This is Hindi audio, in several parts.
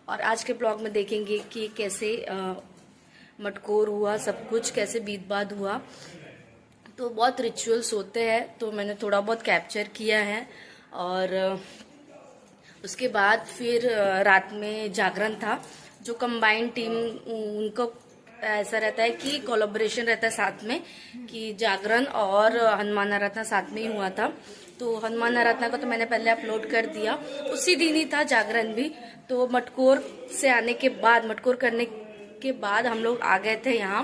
और आज के ब्लॉग में देखेंगे कि कैसे मटकोर हुआ, सब कुछ कैसे बीत बाद हुआ। तो बहुत रिचुअल्स होते हैं, तो मैंने थोड़ा बहुत कैप्चर किया है। और उसके बाद फिर रात में जागरण था, जो कंबाइंड टीम उनको ऐसा रहता है कि कोलैबोरेशन रहता है साथ में, कि जागरण और हनुमान आराधना साथ में ही हुआ था। तो हनुमान आराधना को तो मैंने पहले अपलोड कर दिया, उसी दिन ही था जागरण भी। तो मटकोर से आने के बाद, मटकोर करने के बाद हम लोग आ गए थे यहाँ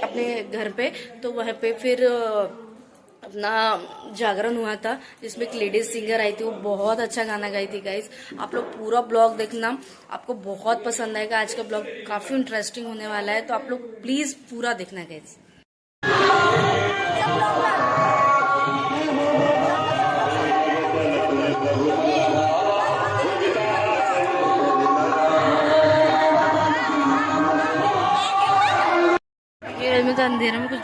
अपने घर पे। तो वहाँ पे फिर अपना जागरण हुआ था, जिसमें एक लेडीज सिंगर आई थी, वो बहुत अच्छा गाना गाई थी। गाइस आप लोग पूरा ब्लॉग देखना, आपको बहुत पसंद आएगा। आज का ब्लॉग काफी इंटरेस्टिंग होने वाला है, तो आप लोग प्लीज पूरा देखना गाइस। ये तो अंधेरे में कुछ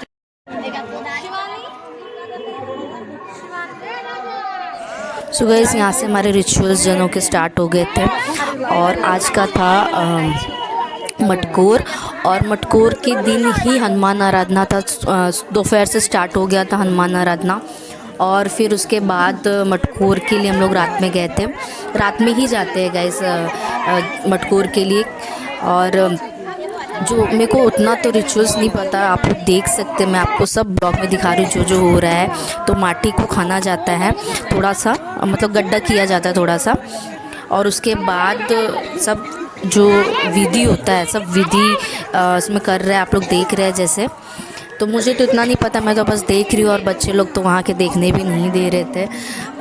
सो गाइस, यहाँ से हमारे रिचुअल्स जनों के स्टार्ट हो गए थे। और आज का था मटकोर, और मटकोर के दिन ही हनुमान आराधना था। दोपहर से स्टार्ट हो गया था हनुमान आराधना, और फिर उसके बाद मटकोर के लिए हम लोग रात में गए थे। रात में ही जाते हैं गाइस मटकोर के लिए। और जो मेरे को उतना तो रिचुअल्स नहीं पता, आप लोग देख सकते हैं, मैं आपको सब ब्लॉग में दिखा रही हूँ जो हो रहा है। तो माटी को खाना जाता है थोड़ा सा, मतलब गड्ढा किया जाता है थोड़ा सा, और उसके बाद सब जो विधि होता है, सब विधि इसमें कर रहे हैं, आप लोग देख रहे हैं जैसे। तो मुझे तो इतना नहीं पता, मैं तो बस देख रही हूँ। और बच्चे लोग तो वहाँ के देखने भी नहीं दे रहे थे,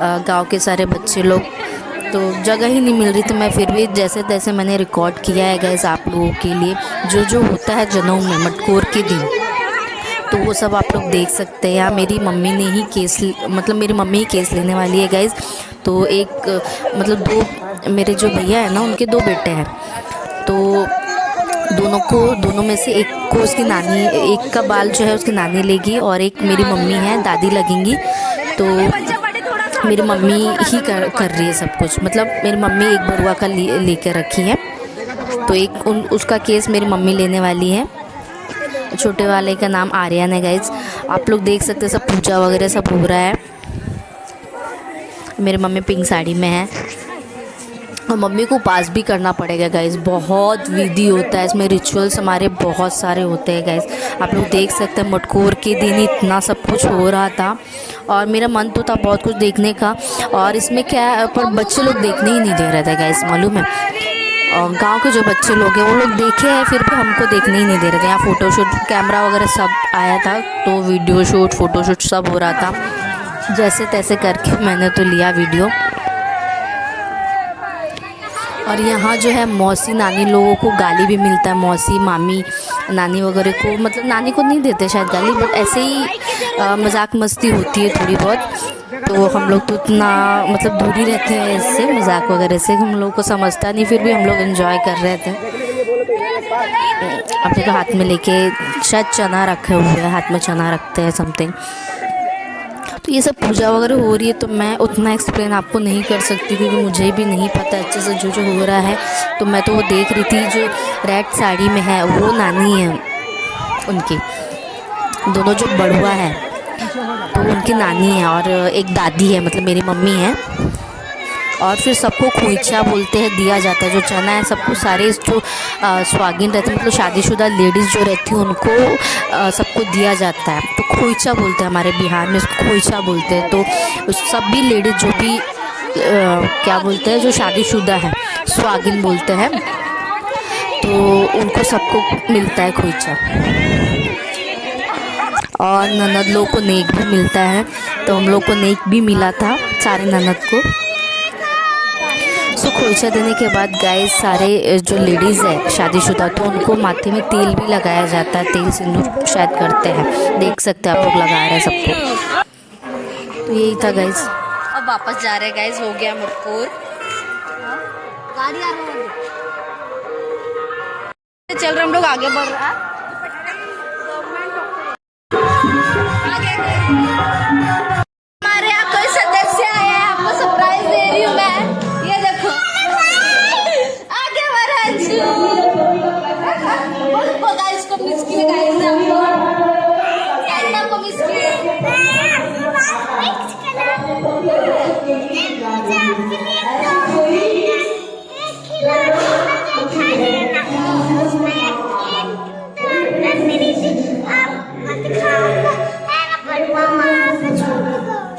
गांव के सारे बच्चे लोग, तो जगह ही नहीं मिल रही। तो मैं फिर भी जैसे तैसे मैंने रिकॉर्ड किया है गाइस आप लोगों के लिए, जो होता है जनों में मटकोर के दिन, तो वो सब आप लोग देख सकते हैं। यहाँ मेरी मम्मी ने ही केस, मतलब मेरी मम्मी ही केस लेने वाली है गाइस। तो एक मतलब दो मेरे जो भैया है ना, उनके दो बेटे हैं, तो दोनों में से एक को उसकी नानी, एक का बाल जो है उसकी नानी लेगी, और एक मेरी मम्मी है, दादी लगेंगी। तो मेरी मम्मी ही कर रही है सब कुछ, मतलब मेरी मम्मी एक बरुआ का लेकर रखी है। तो एक उसका केस मेरी मम्मी लेने वाली है। छोटे वाले का नाम आर्यन है गाइज, आप लोग देख सकते हैं। सब पूजा वगैरह सब हो रहा है। मेरी मम्मी पिंक साड़ी में है, और मम्मी को उपास भी करना पड़ेगा गाइस। बहुत विधि होता है इसमें, रिचुअल्स हमारे बहुत सारे होते हैं गाइस। आप लोग देख सकते हैं मटकोर के दिन इतना सब कुछ हो रहा था, और मेरा मन तो था बहुत कुछ देखने का। और इसमें क्या, पर बच्चे लोग देखने ही नहीं दे रहे थे गाइस, मालूम है। और गांव के जो बच्चे लोग हैं वो लोग देखे हैं, फिर भी हमको देखने ही नहीं दे रहे थे। यहाँ फ़ोटोशूट, कैमरा वगैरह सब आया था, तो वीडियो शूट, फ़ोटोशूट सब हो रहा था। जैसे तैसे करके मैंने तो लिया वीडियो। और यहाँ जो है मौसी नानी लोगों को गाली भी मिलता है, मौसी मामी नानी वगैरह को, मतलब नानी को नहीं देते शायद गाली, बट ऐसे ही मजाक मस्ती होती है थोड़ी बहुत। तो हम लोग तो इतना मतलब दूर ही रहते हैं इससे, मजाक वगैरह से हम लोग को समझता नहीं, फिर भी हम लोग एंजॉय कर रहे थे। अपने को हाथ में लेके शायद चना रखे हुए हैं, हाथ में चना रखते हैं समथिंग। तो ये सब पूजा वगैरह हो रही है, तो मैं उतना एक्सप्लेन आपको नहीं कर सकती, क्योंकि मुझे भी नहीं पता अच्छे से जो हो रहा है। तो मैं तो वो देख रही थी, जो रेड साड़ी में है वो नानी है उनकी, दोनों जो बड़ुआ है तो उनकी नानी है, और एक दादी है, मतलब मेरी मम्मी है। और फिर सबको खोइचा बोलते हैं, दिया जाता है जो चना है सबको, सारे जो स्वागिन रहते हैं, मतलब शादीशुदा लेडीज़ जो रहती हैं उनको सबको दिया जाता है। तो खोइचा बोलते हैं, हमारे बिहार में इसको खोइचा बोलते हैं। तो सभी लेडीज़ जो भी क्या बोलते हैं, जो शादीशुदा है, स्वागिन बोलते हैं, तो उनको सबको मिलता है खोइचा। और ननद लोग को नेक भी मिलता है, तो हम लोग को नेक भी मिला था सारे ननद को। सो परिचय देने के बाद गाइस सारे जो लेडीज़ है शादीशुदा तो उनको माथे में तेल भी लगाया जाता है, तेल सिंदूर शायद करते हैं, देख सकते हैं आप लोग लगा रहे हैं सबको। तो यही था गाइस। अब वापस जा रहे हैं गाइस, हो गया मटकोर। गाड़ी आ रही है, चल रहे हम लोग, आगे बढ़ रहा है। हमारे यहाँ कोई सदस्य आया है, आपको सरप्राइज दे रही हूँ मैं, ये देखो आगे बढ़ा गाइस को मिस किया गाइस को मिस किया।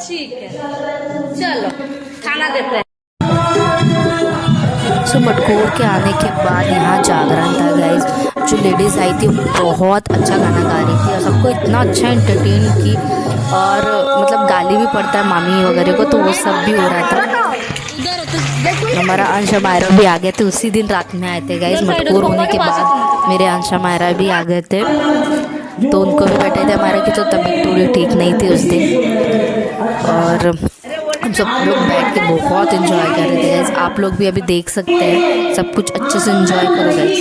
ठीक है चलो खाना देते हैं। सो मटकोर के आने के बाद यहाँ जागरण था गाइस। जो लेडीज़ आई थी बहुत अच्छा गाना गा रही थी और सबको इतना अच्छा एंटरटेन की, और मतलब गाली भी पड़ता है मामी वगैरह को, तो वो सब भी हो रहा था। हमारा अंशा मायरा भी आ गए थे, उसी दिन रात में आए थे गाइस। मटकोर होने के बाद मेरे अंशा मायरा भी आ गए थे, तो उनको भी बैठे थे हमारे की, तो तबीयत थोड़ी ठीक नहीं थी उस दिन, और हम सब लोग बैठ के बहुत एंजॉय कर रहे थे गाइस। आप लोग भी अभी देख सकते हैं, सब कुछ अच्छे से एंजॉय करो गाइस।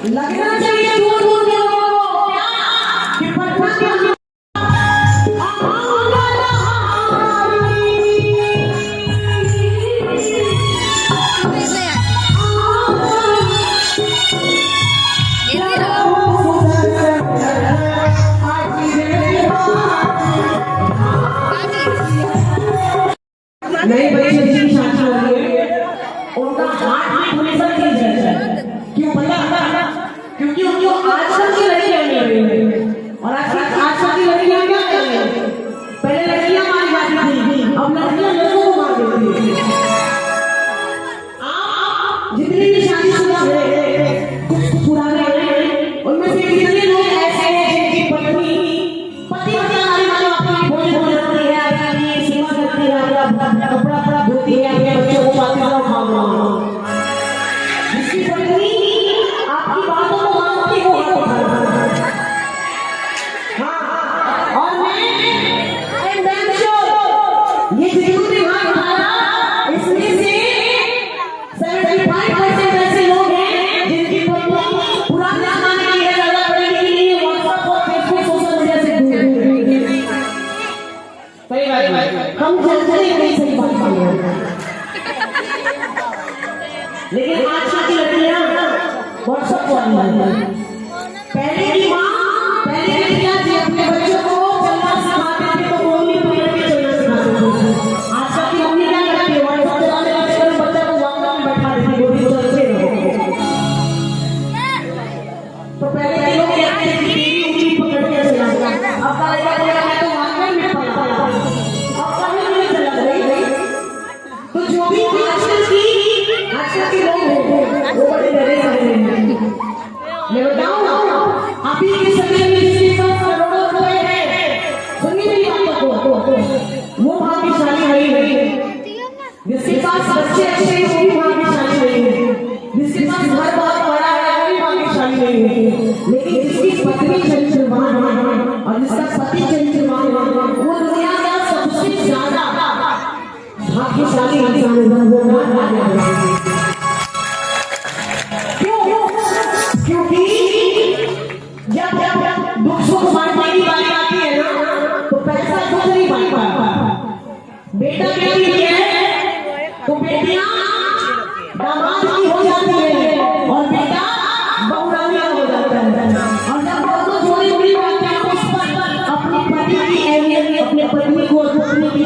लगना चाहिए दूर दूर के लोगों को कि पटना के नए बच्चे की शादी हो रही है, उनका हाथ भी हमेशा तेज रहता है। क्यों पता? क्योंकि उनको आजकल की लड़कियां मिल रही है, और आजकल की लड़कियां क्या कर रही है? पहले लड़कियां मारी जाती थी, अब लड़कियां लड़कों को मार देती है। आप जितनी भी शादीशुदा है, कुछ पुराने हैं, उनमें से कितने लोग ऐसे हैं जिनकी पत्नी पति के आने वाले अपनी भोजन करती है, अपनी सेवा करती है, कपड़ा कपड़ा धोती है, अपने बच्चों को पालती है, जिसकी पत्नी आपकी बातों को मानती हो। हाँ, और ये जितने हाथ उठाया, इसमें से 75% ऐसे लोग हैं जिनकी पत्नी पुराने जमाने की है, ज्यादा पढ़ी लिखी नहीं है, व्हाट्सएप और फेसबुक सोशल मीडिया से दूर है। सही बात, हम जानते हैं नहीं सही बात है, लेकिन आजकल की लड़कियां व्हाट्सएप वाली। पहले की माँ पहले लड़कियां थी, अपने बच्चों को चलना सिखाते थे, तो मम्मी को लड़के चलना सिखाते थे। आजकल की मम्मी क्या करती है? व्हाट्सएप चलाने का चक्कर में बच्चा को वांगला में बैठा देती है, बोली चलते रहो। तो पहले के लोग कहते थे कि टीवी ऊँची पकड़ के चलाना, अब का लड़का बोला मैं तो वांगला में पड़ा, अब कहीं नहीं चला रही। तो जो भी आजकल के लोग हैं वो बड़े डरे हैं। मैं बताऊं अभी के समय में जिसके पास करोड़ों रुपए हैं, सुनिए मेरी बातों को, वो भाग्यशाली नहीं है। जिसके पास बच्चे अच्छे हैं वो भी भाग्यशाली नहीं है। जिसके पास घर बहुत बड़ा है वो भी भाग्यशाली नहीं है। लेकिन जिसकी पत्नी चरित्रवान है और जिसका पति चरित्रवान है, वो दुनिया का सबसे ज्यादा भाग्यशाली इंसान है। क्योंकि जब दुख सुख बांटने की बात आती है ना, तो पैसा कुछ नहीं बांट पाता। बेटा बेटी है तो बेटियां दामाद की हो जाती है और बेटा बहुरानिया हो जाता है। और जब दोनों जोड़ी बुरी बात है, उस पर अपनी पति की अहमियत, अपने पत्नी को पत्नी की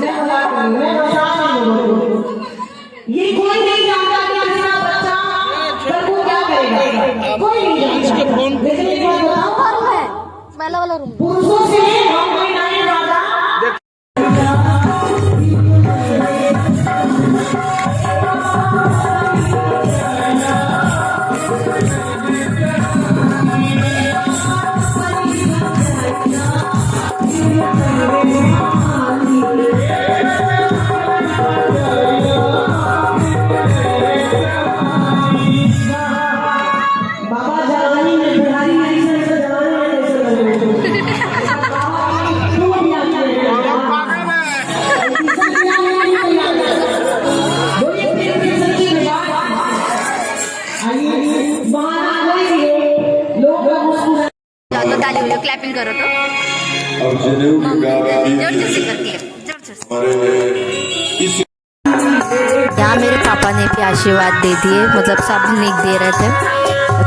मैं मजाक नहीं, मैं मजाक नहीं बोलूं। ये कोई नहीं जानता कि कितना बच्चा कल को क्या करेगा, कोई नहीं जानता। लेकिन एक बात बताऊं, पहला वाला रूम पुरुषों से हम कोई नहीं ज्यादा बाबा जवानी में बिहारी नहीं से जवानी में कैसे तो ताली हो क्लैपिंग करो तो अब जनेऊ की बात जोर से करती है जोर से हमारे इस यहाँ मेरे पापा ने भी आशीर्वाद दे दिए, मतलब सब नेक दे रहे थे।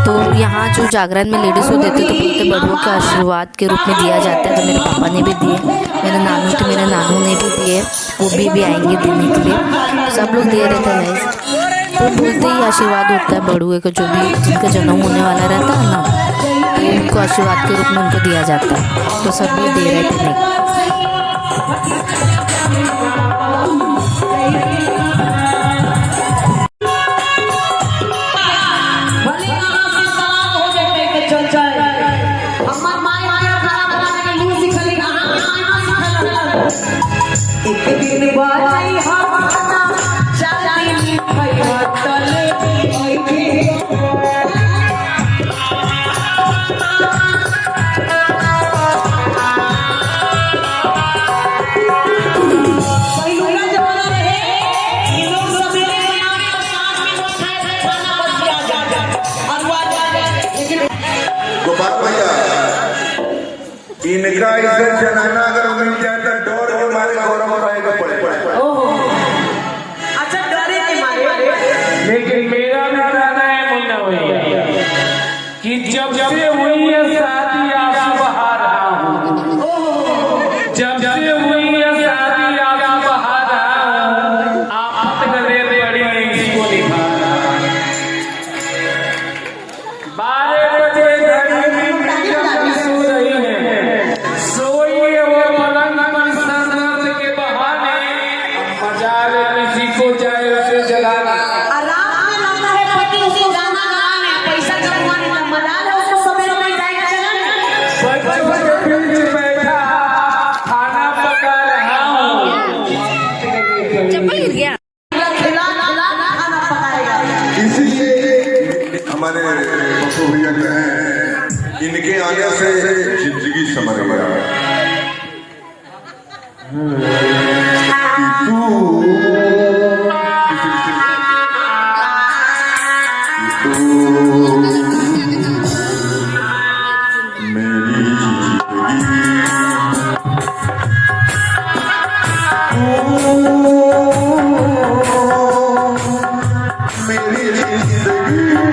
तो यहाँ जो जागरण में लेडीज़ को देते तो बोलते बड़ों के आशीर्वाद के रूप में दिया जाता है। तो मेरे पापा ने भी दिए, मेरे नानू थे, मेरे नानू ने भी दिए, वो भी आएंगे देने के लिए। तो सब लोग दे रहे थे गाइस। तो बोलते ही आशीर्वाद होता है बड़ुए का, जो भी जिनका जन्म होने वाला रहता है ना, तो उनको आशीर्वाद के रूप में उनको दिया जाता है। तो सब लोग दे रहे थे नेक। गोपाल भैया इनका इसे जनाना अगर मिल जाए तो डोर के मारे गौरव रहेगा पड़े अच्छा डरे के मारे। लेकिन मेरा भी कहना है मुन्ना भैया कि जब से हुई है शादी आंसू बहा रहा हूँ, जब से हुई है शादी आंसू बहा रहा हूँ, आप गले बड़ी इसको निभा रहा हूँ। 12 बजे घड़ी में जब सो रही है, सोई है वो पलंग पर संदर्द के बहाने, मजाल किसी को जाए उसे जलाना। आराम में लगता है पति उसको गाना गाने, पैसा कमाने का मजा है, उसको सवेरे में जाएगा चलाने। बच्चों के बीच बैठा खाना पका रहा हूँ। चप्पल गिर गया खिला खाना पकाएगा। इसलिए हमारे पप्पू भैया कहे इनके आने से जिंदगी संवर गया कि तू मेरी जिंदगी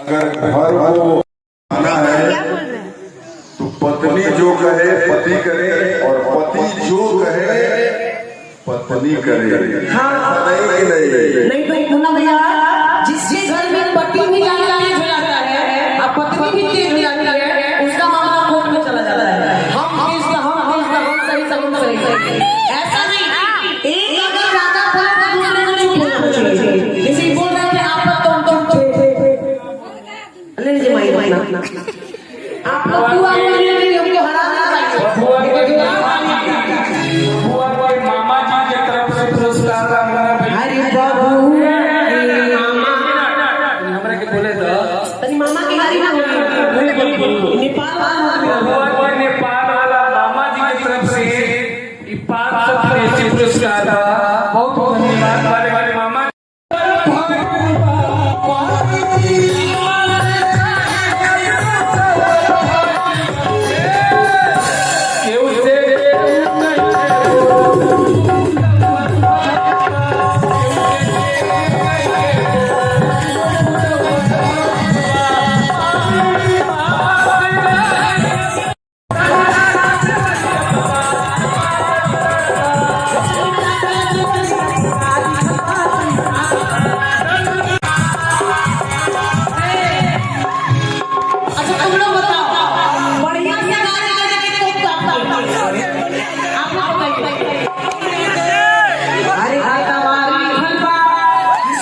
अगर घर को आना है तो पत्नी जो कहे पति करे और पति जो कहे पत्नी करे। हाँ नहीं तो मुन्ना भैया, जिसके घर में पति भी जाता है और पत्नी भी तेज हो जाती है, उसका मामला कोर्ट में आप लोग दुआ बोलिए नहीं हमको हराना चाहिए बुआ के मामा जी की तरफ से पुरस्कार अरे बाबू हमरा के बोले तो तनी मामा के गाड़ी ना नेपाल बुआ के नेपाल वाला मामा जी की तरफ से 500 पुरस्कार बहुत बहुत धन्यवाद वाले वाले मामा अच्छा तुम लोग बताओ बढ़िया से गाने का जगह तो आप लोग बताइए अरे हमारी खंबा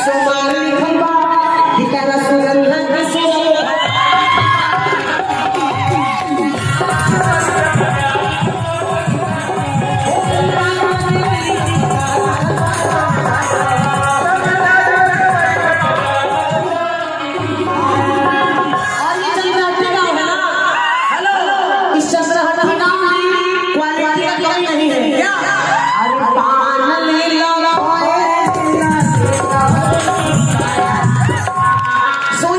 सोमारी खंबा दिखाना सुगंधन से So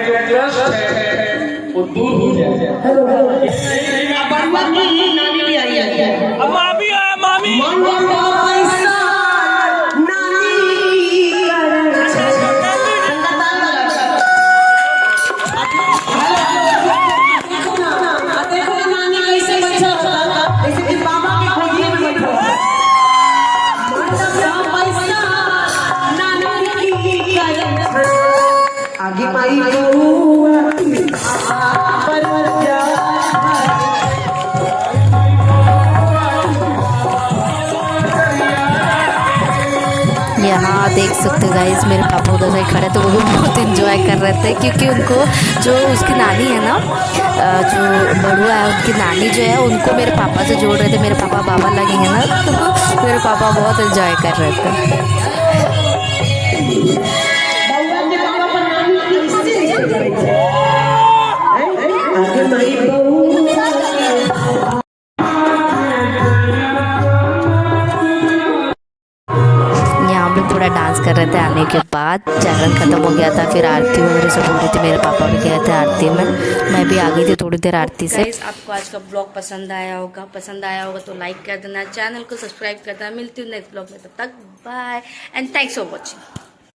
जो कष्ट है वो दूर हो जाए। नानी भी आई है। अब मामी आया, मामी आगे माई यहाँ देख सकते हो गाइस, मेरे पापा उधर से खड़े तो वो भी बहुत इंजॉय कर रहे थे, क्योंकि उनको जो उसकी नानी है ना, जो बड़ुआ है उनकी नानी जो है, उनको मेरे पापा से जोड़ रहे थे। मेरे पापा बाबा लगेंगे ना, तो मेरे पापा बहुत इंजॉय कर रहे थे। थोड़ा डांस कर रहे थे। आने के बाद जागरण ख़त्म हो गया था, फिर आरती वगैरह सब हो रही थी। मेरे पापा भी गए थे आरती में, मैं भी आ गई थी थोड़ी देर आरती से। गाइस, आपको आज का ब्लॉग पसंद आया होगा तो लाइक कर देना, चैनल को सब्सक्राइब कर देना। मिलती हूँ नेक्स्ट ब्लॉग में, तब तक bye and thanks for watching.